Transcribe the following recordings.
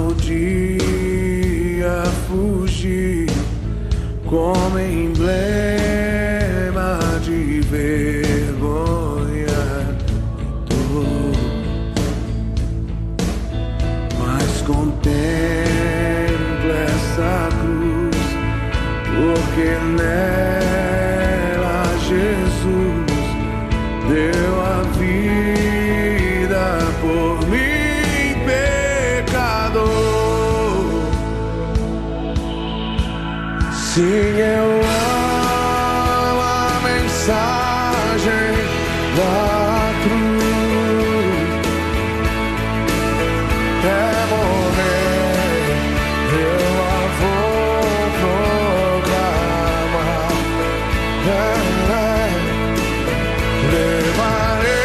podia fugir como emblema de vergonha e dor, mas contempla essa cruz, porque nela Jesus deu a vida por mim, pecador. Sim, eu amo a mensagem da cruz. É morrer, eu a vou proclamar. Levarei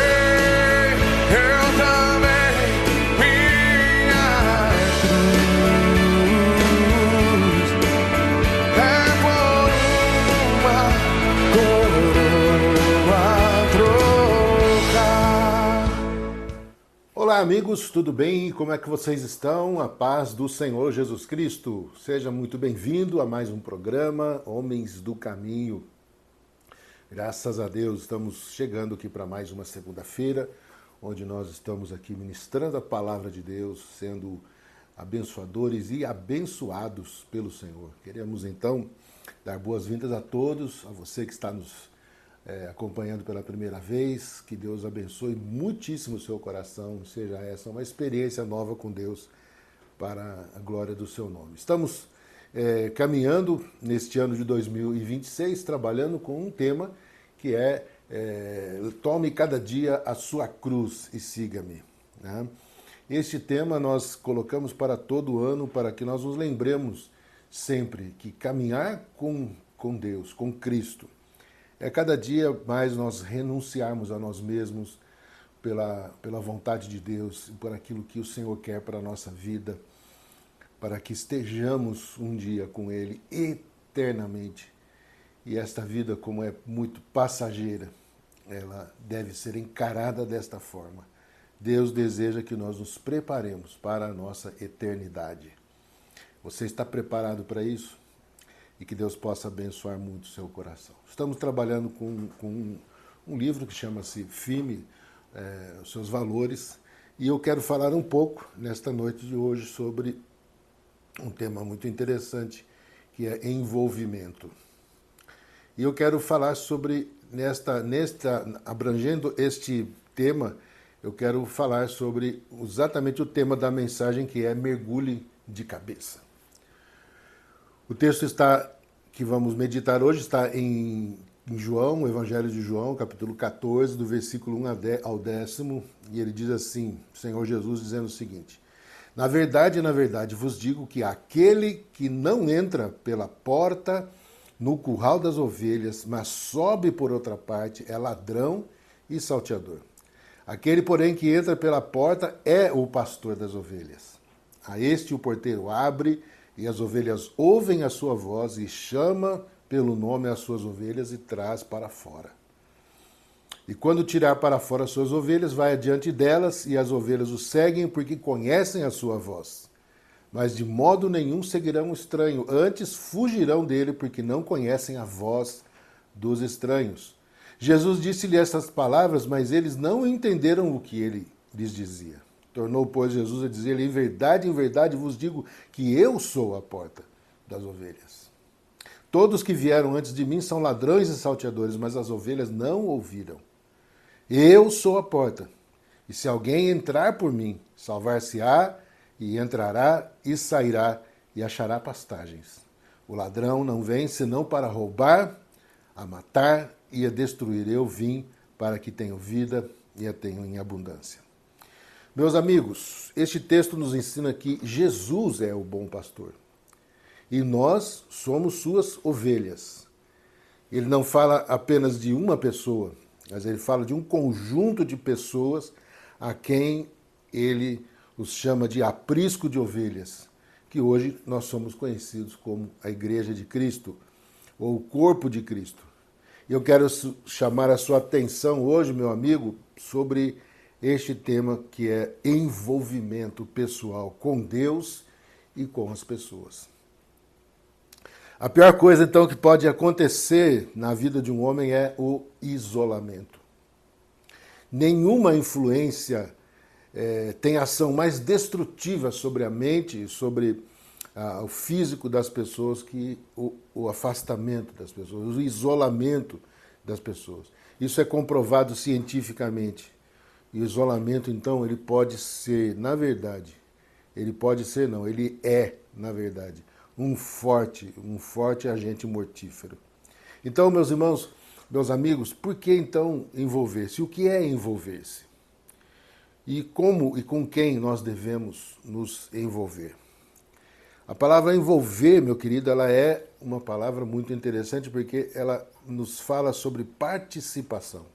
eu também minha cruz. É por uma coroa trocar. Olá, amigos, tudo bem? Como é que vocês estão? A paz do Senhor Jesus Cristo. Seja muito bem-vindo a mais um programa Homens do Caminho. Graças a Deus, estamos chegando aqui para mais uma segunda-feira, onde nós estamos aqui ministrando a palavra de Deus, sendo abençoadores e abençoados pelo Senhor. Queremos, então, dar boas-vindas a todos, a você que está nos acompanhando pela primeira vez. Que Deus abençoe muitíssimo o seu coração, seja essa uma experiência nova com Deus para a glória do seu nome. Estamos caminhando neste ano de 2026, trabalhando com um tema que é tome cada dia a sua cruz e siga-me, né? Este tema nós colocamos para todo ano, para que nós nos lembremos sempre que caminhar com Deus, com Cristo, é cada dia mais nós renunciarmos a nós mesmos pela vontade de Deus, por aquilo que o Senhor quer para a nossa vida, para que estejamos um dia com Ele eternamente. E esta vida, como é muito passageira, ela deve ser encarada desta forma. Deus deseja que nós nos preparemos para a nossa eternidade. Você está preparado para isso? E que Deus possa abençoar muito o seu coração. Estamos trabalhando com um livro que chama-se Firme, os seus valores, e eu quero falar um pouco, nesta noite de hoje, sobre um tema muito interessante, que é envolvimento. E eu quero falar sobre, abrangendo este tema, eu quero falar sobre exatamente o tema da mensagem, que é mergulhe de cabeça. O texto que vamos meditar hoje está em João, o Evangelho de João, capítulo 14, do versículo 1 ao 10, e ele diz assim, o Senhor Jesus dizendo o seguinte: na verdade, vos digo que aquele que não entra pela porta no curral das ovelhas, mas sobe por outra parte, é ladrão e salteador. Aquele, porém, que entra pela porta é o pastor das ovelhas. A este o porteiro abre, e as ovelhas ouvem a sua voz, e chama pelo nome as suas ovelhas e traz para fora. E quando tirar para fora as suas ovelhas, vai adiante delas, e as ovelhas o seguem, porque conhecem a sua voz. Mas de modo nenhum seguirão o estranho, antes fugirão dele, porque não conhecem a voz dos estranhos. Jesus disse-lhe estas palavras, mas eles não entenderam o que ele lhes dizia. Tornou, pois, Jesus a dizer-lhe: em verdade vos digo que eu sou a porta das ovelhas. Todos que vieram antes de mim são ladrões e salteadores, mas as ovelhas não ouviram. Eu sou a porta, e se alguém entrar por mim, salvar-se-á, e entrará e sairá, e achará pastagens. O ladrão não vem senão para roubar, a matar e a destruir. Eu vim para que tenham vida e a tenham em abundância. Meus amigos, este texto nos ensina que Jesus é o bom pastor. E nós somos suas ovelhas. Ele não fala apenas de uma pessoa, mas ele fala de um conjunto de pessoas a quem ele os chama de aprisco de ovelhas, que hoje nós somos conhecidos como a Igreja de Cristo, ou o corpo de Cristo. Eu quero chamar a sua atenção hoje, meu amigo, sobre este tema que é envolvimento pessoal com Deus e com as pessoas. A pior coisa, então, que pode acontecer na vida de um homem é o isolamento. Nenhuma influência tem ação mais destrutiva sobre a mente e sobre o físico das pessoas que o afastamento das pessoas, o isolamento das pessoas. Isso é comprovado cientificamente. E o isolamento, então, ele pode ser, na verdade, ele é, na verdade, um forte agente mortífero. Então, meus irmãos, meus amigos, por que então envolver-se? O que é envolver-se? E como e com quem nós devemos nos envolver? A palavra envolver, meu querido, ela é uma palavra muito interessante porque ela nos fala sobre participação.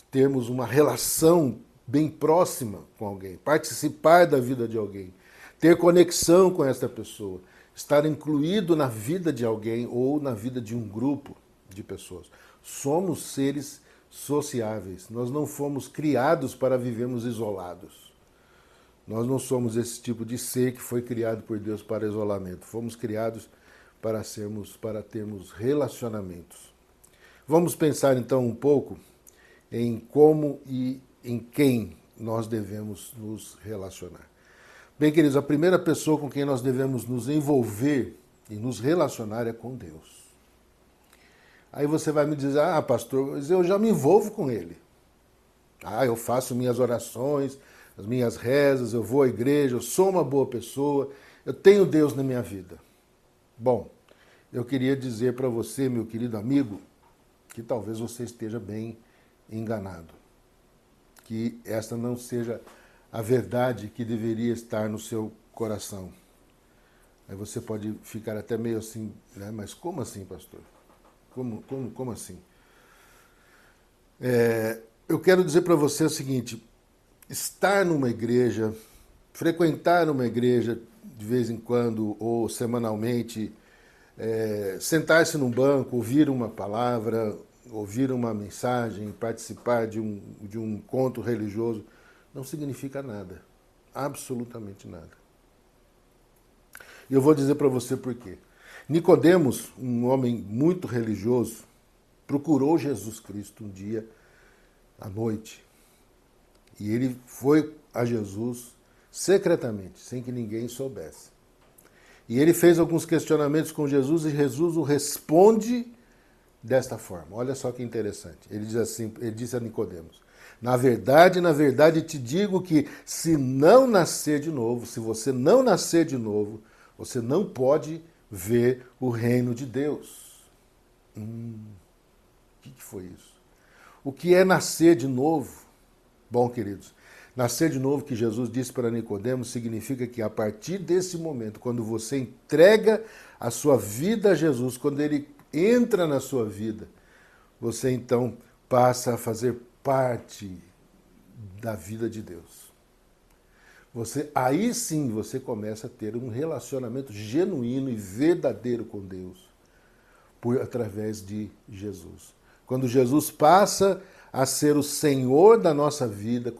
Termos uma relação bem próxima com alguém, participar da vida de alguém, ter conexão com essa pessoa, estar incluído na vida de alguém ou na vida de um grupo de pessoas. Somos seres sociáveis. Nós não fomos criados para vivermos isolados. Nós não somos esse tipo de ser que foi criado por Deus para isolamento. Fomos criados para termos relacionamentos. Vamos pensar então um pouco em como e em quem nós devemos nos relacionar. Bem, queridos, a primeira pessoa com quem nós devemos nos envolver e nos relacionar é com Deus. Aí você vai me dizer, pastor, mas eu já me envolvo com Ele. Eu faço minhas orações, as minhas rezas, eu vou à igreja, eu sou uma boa pessoa, eu tenho Deus na minha vida. Bom, eu queria dizer para você, meu querido amigo, que talvez você esteja bem enganado. Que esta não seja a verdade que deveria estar no seu coração. Aí você pode ficar até meio assim, né? Mas como assim, pastor? Como assim? Eu quero dizer para você o seguinte, estar numa igreja, frequentar uma igreja de vez em quando ou semanalmente, sentar-se num banco, ouvir uma palavra, ouvir uma mensagem, participar de um encontro religioso, não significa nada. Absolutamente nada. E eu vou dizer para você por quê. Nicodemos, um homem muito religioso, procurou Jesus Cristo um dia à noite. E ele foi a Jesus secretamente, sem que ninguém soubesse. E ele fez alguns questionamentos com Jesus e Jesus o responde desta forma. Olha só que interessante. Ele diz assim, ele disse a Nicodemos: na verdade, te digo que se você não nascer de novo, você não pode ver o reino de Deus. O que foi isso? O que é nascer de novo? Bom, queridos, nascer de novo, que Jesus disse para Nicodemos, significa que a partir desse momento, quando você entrega a sua vida a Jesus, quando ele entra na sua vida, você então passa a fazer parte da vida de Deus. Aí sim você começa a ter um relacionamento genuíno e verdadeiro com Deus, através de Jesus. Quando Jesus passa a ser o Senhor da nossa vida,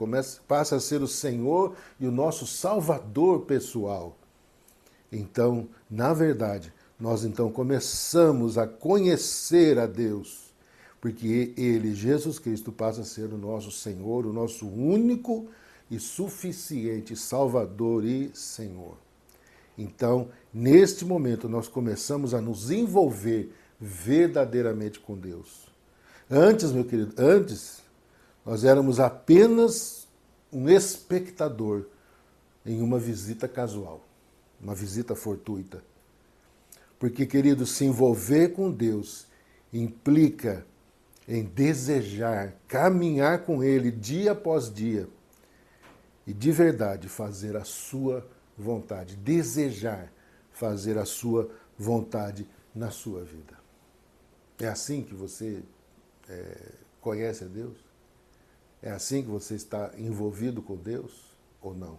passa a ser o Senhor e o nosso Salvador pessoal, então, na verdade, nós então começamos a conhecer a Deus, porque Ele, Jesus Cristo, passa a ser o nosso Senhor, o nosso único e suficiente Salvador e Senhor. Então, neste momento, nós começamos a nos envolver verdadeiramente com Deus. Antes, meu querido, nós éramos apenas um espectador em uma visita casual, uma visita fortuita. Porque, querido, se envolver com Deus implica em desejar, caminhar com Ele dia após dia e de verdade fazer a sua vontade, desejar fazer a sua vontade na sua vida. É assim que você conhece a Deus? É assim que você está envolvido com Deus ou não?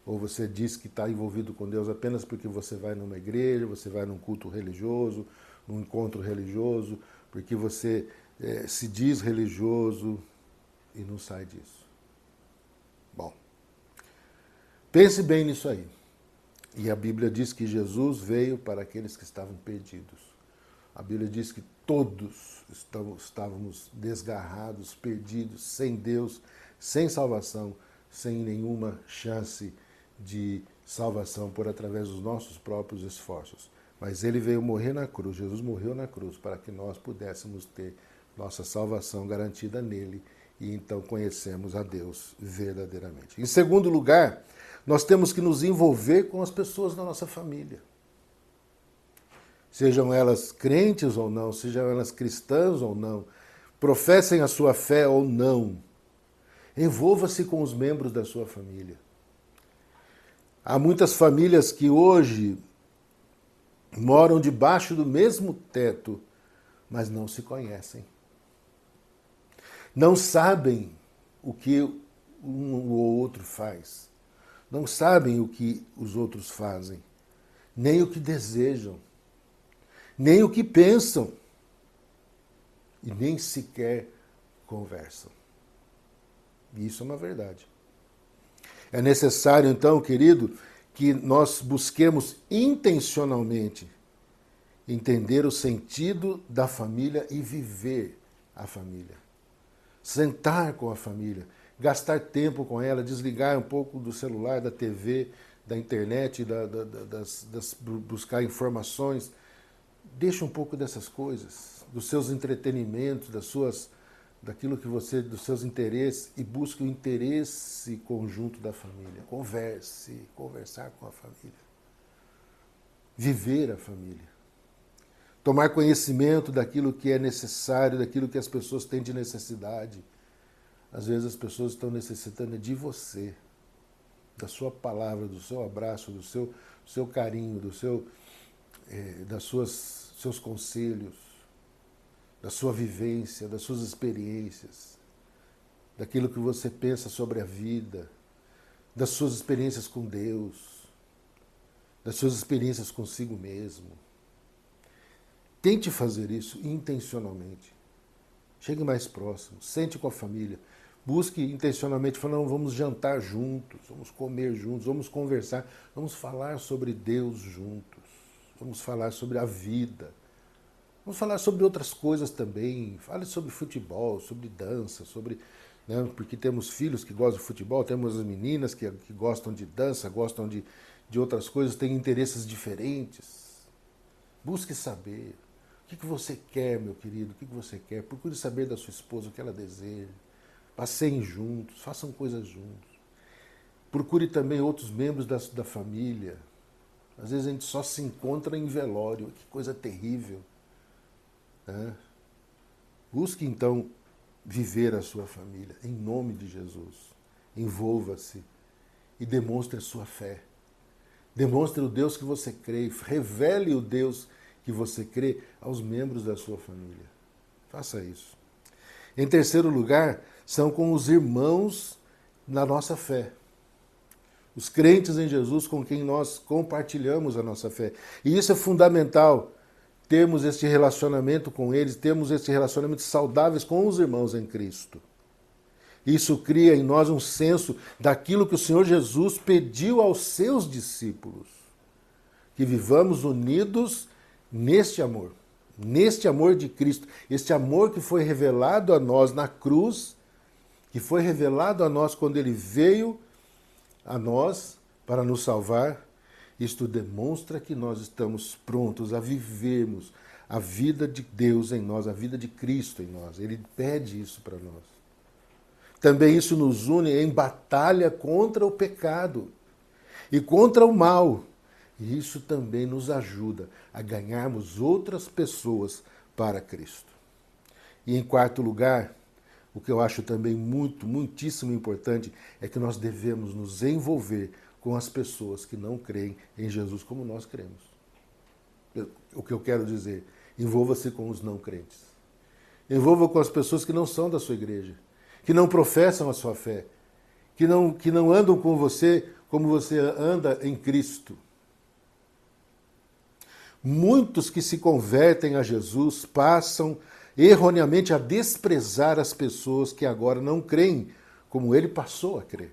Ou você diz que está envolvido com Deus apenas porque você vai numa igreja, você vai num culto religioso, num encontro religioso, porque você se diz religioso e não sai disso. Bom, pense bem nisso aí. E a Bíblia diz que Jesus veio para aqueles que estavam perdidos. A Bíblia diz que todos estávamos desgarrados, perdidos, sem Deus, sem salvação, sem nenhuma chance de salvação por através dos nossos próprios esforços. Mas ele veio morrer na cruz, Jesus morreu na cruz para que nós pudéssemos ter nossa salvação garantida nele e então conhecemos a Deus verdadeiramente. Em segundo lugar, nós temos que nos envolver com as pessoas da nossa família. Sejam elas crentes ou não, sejam elas cristãs ou não, professem a sua fé ou não, envolva-se com os membros da sua família. Há muitas famílias que hoje moram debaixo do mesmo teto, mas não se conhecem. Não sabem o que um ou outro faz. Não sabem o que os outros fazem, nem o que desejam, nem o que pensam, e nem sequer conversam. E isso é uma verdade. É necessário, então, querido, que nós busquemos intencionalmente entender o sentido da família e viver a família. Sentar com a família, gastar tempo com ela, desligar um pouco do celular, da TV, da internet, buscar informações. Deixa um pouco dessas coisas, dos seus entretenimentos, daquilo que você, dos seus interesses, e busque o interesse conjunto da família. Conversar com a família. Viver a família. Tomar conhecimento daquilo que é necessário, daquilo que as pessoas têm de necessidade. Às vezes as pessoas estão necessitando de você, da sua palavra, do seu abraço, do seu carinho, seus conselhos, da sua vivência, das suas experiências, daquilo que você pensa sobre a vida, das suas experiências com Deus, das suas experiências consigo mesmo. Tente fazer isso intencionalmente. Chegue mais próximo, sente com a família. Busque intencionalmente, falando, vamos jantar juntos, vamos comer juntos, vamos conversar, vamos falar sobre Deus juntos, vamos falar sobre a vida, vamos falar sobre outras coisas também. Fale sobre futebol, sobre dança, porque temos filhos que gostam de futebol, temos as meninas que gostam de dança, gostam de outras coisas, têm interesses diferentes. Busque saber. O que você quer, meu querido? O que você quer? Procure saber da sua esposa o que ela deseja. Passeiem juntos, façam coisas juntos. Procure também outros membros da família. Às vezes a gente só se encontra em velório. Que coisa terrível. Né? Busque, então, viver a sua família, em nome de Jesus. Envolva-se e demonstre a sua fé. Demonstre o Deus que você crê. Revele o Deus que você crê aos membros da sua família. Faça isso. Em terceiro lugar, são com os irmãos na nossa fé. Os crentes em Jesus com quem nós compartilhamos a nossa fé. E isso é fundamental, termos este relacionamento com eles, termos este relacionamento saudáveis com os irmãos em Cristo. Isso cria em nós um senso daquilo que o Senhor Jesus pediu aos seus discípulos. Que vivamos unidos neste amor de Cristo, este amor que foi revelado a nós na cruz, que foi revelado a nós quando Ele veio a nós para nos salvar. Isto demonstra que nós estamos prontos a vivermos a vida de Deus em nós, a vida de Cristo em nós. Ele pede isso para nós. Também isso nos une em batalha contra o pecado e contra o mal. E isso também nos ajuda a ganharmos outras pessoas para Cristo. E em quarto lugar, o que eu acho também muitíssimo importante é que nós devemos nos envolver com as pessoas que não creem em Jesus como nós cremos. O que eu quero dizer, envolva-se com os não crentes. Envolva com as pessoas que não são da sua igreja, que não professam a sua fé, que não andam com você como você anda em Cristo. Muitos que se convertem a Jesus passam erroneamente a desprezar as pessoas que agora não creem como ele passou a crer.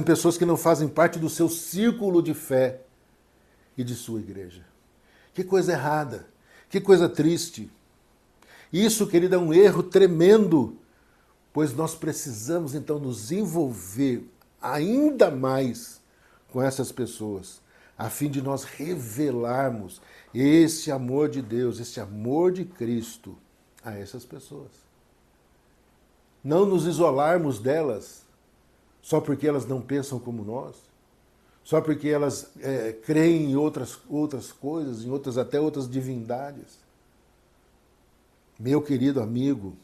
pessoas que não fazem parte do seu círculo de fé e de sua igreja. Que coisa errada, que coisa triste. Isso, querido, é um erro tremendo, pois nós precisamos então nos envolver ainda mais com essas pessoas, a fim de nós revelarmos esse amor de Deus, esse amor de Cristo a essas pessoas. Não nos isolarmos delas só porque elas não pensam como nós, só porque elas creem em outras coisas, até outras divindades. Meu querido amigo,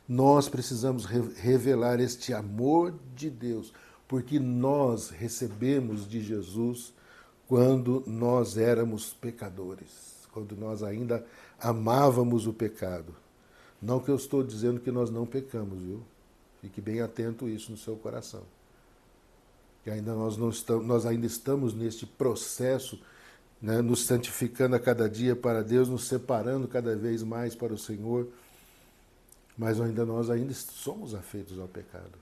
nós precisamos revelar este amor de Deus, porque nós recebemos de Jesus quando nós éramos pecadores, quando nós ainda amávamos o pecado. Não que eu estou dizendo que nós não pecamos, viu? Fique bem atento a isso no seu coração. Que ainda nós ainda estamos neste processo, né, nos santificando a cada dia para Deus, nos separando cada vez mais para o Senhor, mas nós ainda somos afeitos ao pecado.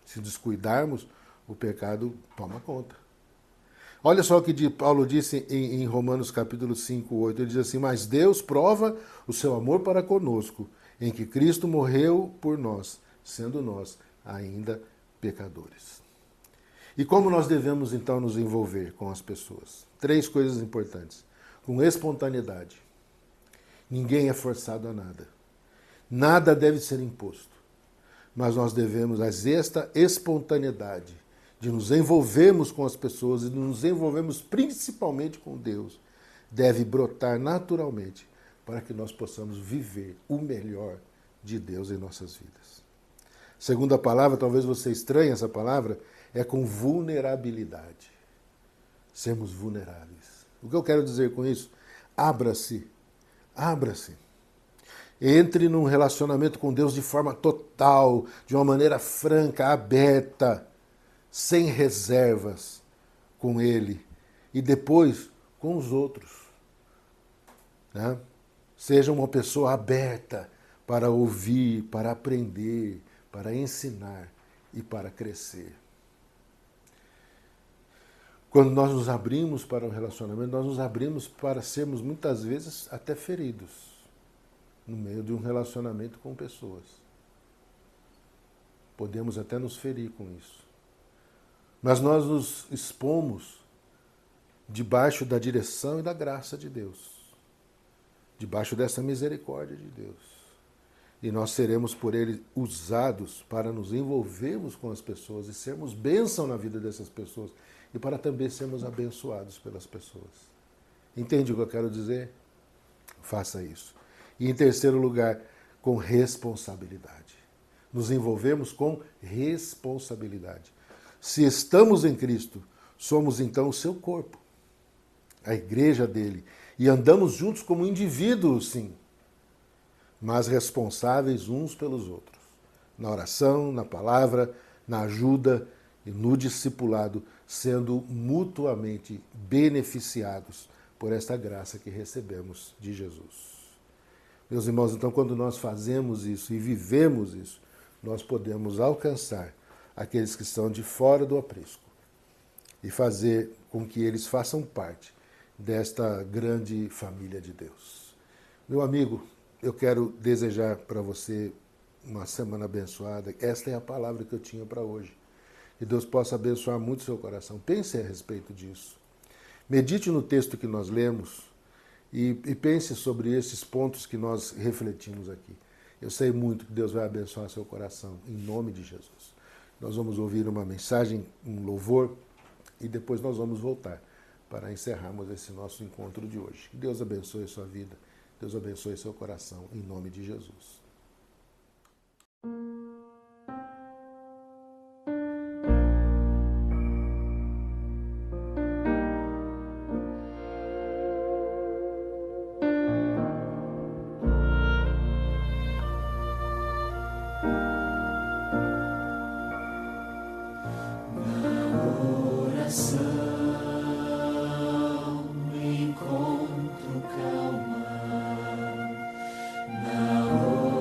Se descuidarmos, o pecado toma conta. Olha só o que Paulo disse em Romanos capítulo 5, 8. Ele diz assim: mas Deus prova o seu amor para conosco, em que Cristo morreu por nós, sendo nós ainda pecadores. E como nós devemos então nos envolver com as pessoas? 3 coisas importantes. Com espontaneidade. Ninguém é forçado a nada. Nada deve ser imposto. Mas nós devemos, esta espontaneidade de nos envolvermos com as pessoas e nos envolvermos principalmente com Deus, deve brotar naturalmente para que nós possamos viver o melhor de Deus em nossas vidas. Segunda palavra, talvez você estranhe essa palavra, é com vulnerabilidade. Sermos vulneráveis. O que eu quero dizer com isso? Abra-se. Abra-se. Entre num relacionamento com Deus de forma total, de uma maneira franca, aberta, sem reservas com Ele. E depois com os outros. Né? Seja uma pessoa aberta para ouvir, para aprender, para ensinar e para crescer. Quando nós nos abrimos para um relacionamento, nós nos abrimos para sermos muitas vezes até feridos no meio de um relacionamento com pessoas. Podemos até nos ferir com isso. Mas nós nos expomos debaixo da direção e da graça de Deus, debaixo dessa misericórdia de Deus. E nós seremos por Ele usados para nos envolvermos com as pessoas e sermos bênção na vida dessas pessoas e para também sermos abençoados pelas pessoas. Entende o que eu quero dizer? Faça isso. E em terceiro lugar, com responsabilidade. Nos envolvemos com responsabilidade. Se estamos em Cristo, somos então o seu corpo, a igreja dele, e andamos juntos como indivíduos, sim, mas responsáveis uns pelos outros, na oração, na palavra, na ajuda e no discipulado, sendo mutuamente beneficiados por esta graça que recebemos de Jesus. Meus irmãos, então quando nós fazemos isso e vivemos isso, nós podemos alcançar aqueles que estão de fora do aprisco e fazer com que eles façam parte desta grande família de Deus. Meu amigo, eu quero desejar para você uma semana abençoada. Esta é a palavra que eu tinha para hoje. Que Deus possa abençoar muito o seu coração. Pense a respeito disso. Medite no texto que nós lemos e pense sobre esses pontos que nós refletimos aqui. Eu sei muito que Deus vai abençoar seu coração, em nome de Jesus. Nós vamos ouvir uma mensagem, um louvor, e depois nós vamos voltar para encerrarmos esse nosso encontro de hoje. Que Deus abençoe a sua vida, Deus abençoe seu coração, em nome de Jesus. Encontro calma na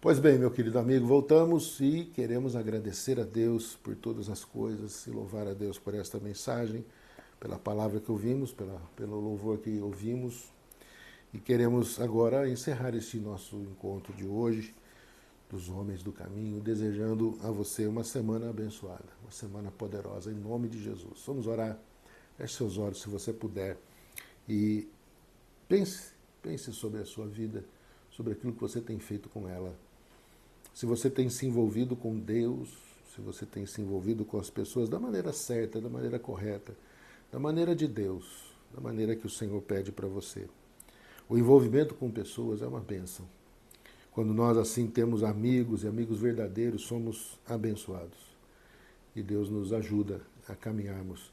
Pois bem, meu querido amigo, voltamos e queremos agradecer a Deus por todas as coisas e louvar a Deus por esta mensagem, pela palavra que ouvimos, pelo louvor que ouvimos. E queremos agora encerrar este nosso encontro de hoje, dos Homens do Caminho, desejando a você uma semana abençoada, uma semana poderosa, em nome de Jesus. Vamos orar, feche seus olhos se você puder e pense sobre a sua vida, sobre aquilo que você tem feito com ela. Se você tem se envolvido com Deus, se você tem se envolvido com as pessoas da maneira certa, da maneira correta, da maneira de Deus, da maneira que o Senhor pede para você. O envolvimento com pessoas é uma bênção. Quando nós assim temos amigos e amigos verdadeiros, somos abençoados. E Deus nos ajuda a caminharmos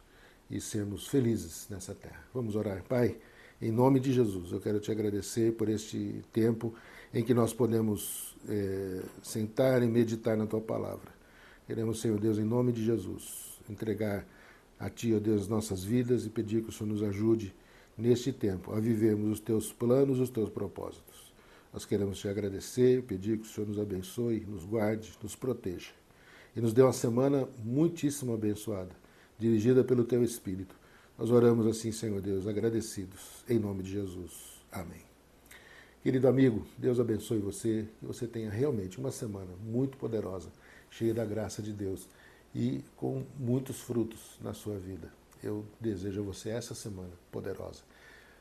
e sermos felizes nessa terra. Vamos orar. Pai, em nome de Jesus, eu quero te agradecer por este tempo em que nós podemos sentar e meditar na Tua Palavra. Queremos, Senhor Deus, em nome de Jesus, entregar a Ti, ó Deus, as nossas vidas e pedir que o Senhor nos ajude neste tempo a vivermos os Teus planos, os Teus propósitos. Nós queremos Te agradecer, pedir que o Senhor nos abençoe, nos guarde, nos proteja. E nos dê uma semana muitíssimo abençoada, dirigida pelo Teu Espírito. Nós oramos assim, Senhor Deus, agradecidos, em nome de Jesus. Amém. Querido amigo, Deus abençoe você, que você tenha realmente uma semana muito poderosa, cheia da graça de Deus e com muitos frutos na sua vida. Eu desejo a você essa semana poderosa.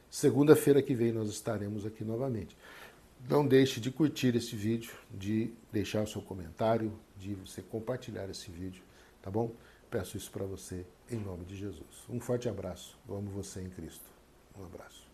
Segunda-feira que vem nós estaremos aqui novamente. Não deixe de curtir esse vídeo, de deixar o seu comentário, de você compartilhar esse vídeo, tá bom? Peço isso para você em nome de Jesus. Um forte abraço. Eu amo você em Cristo. Um abraço.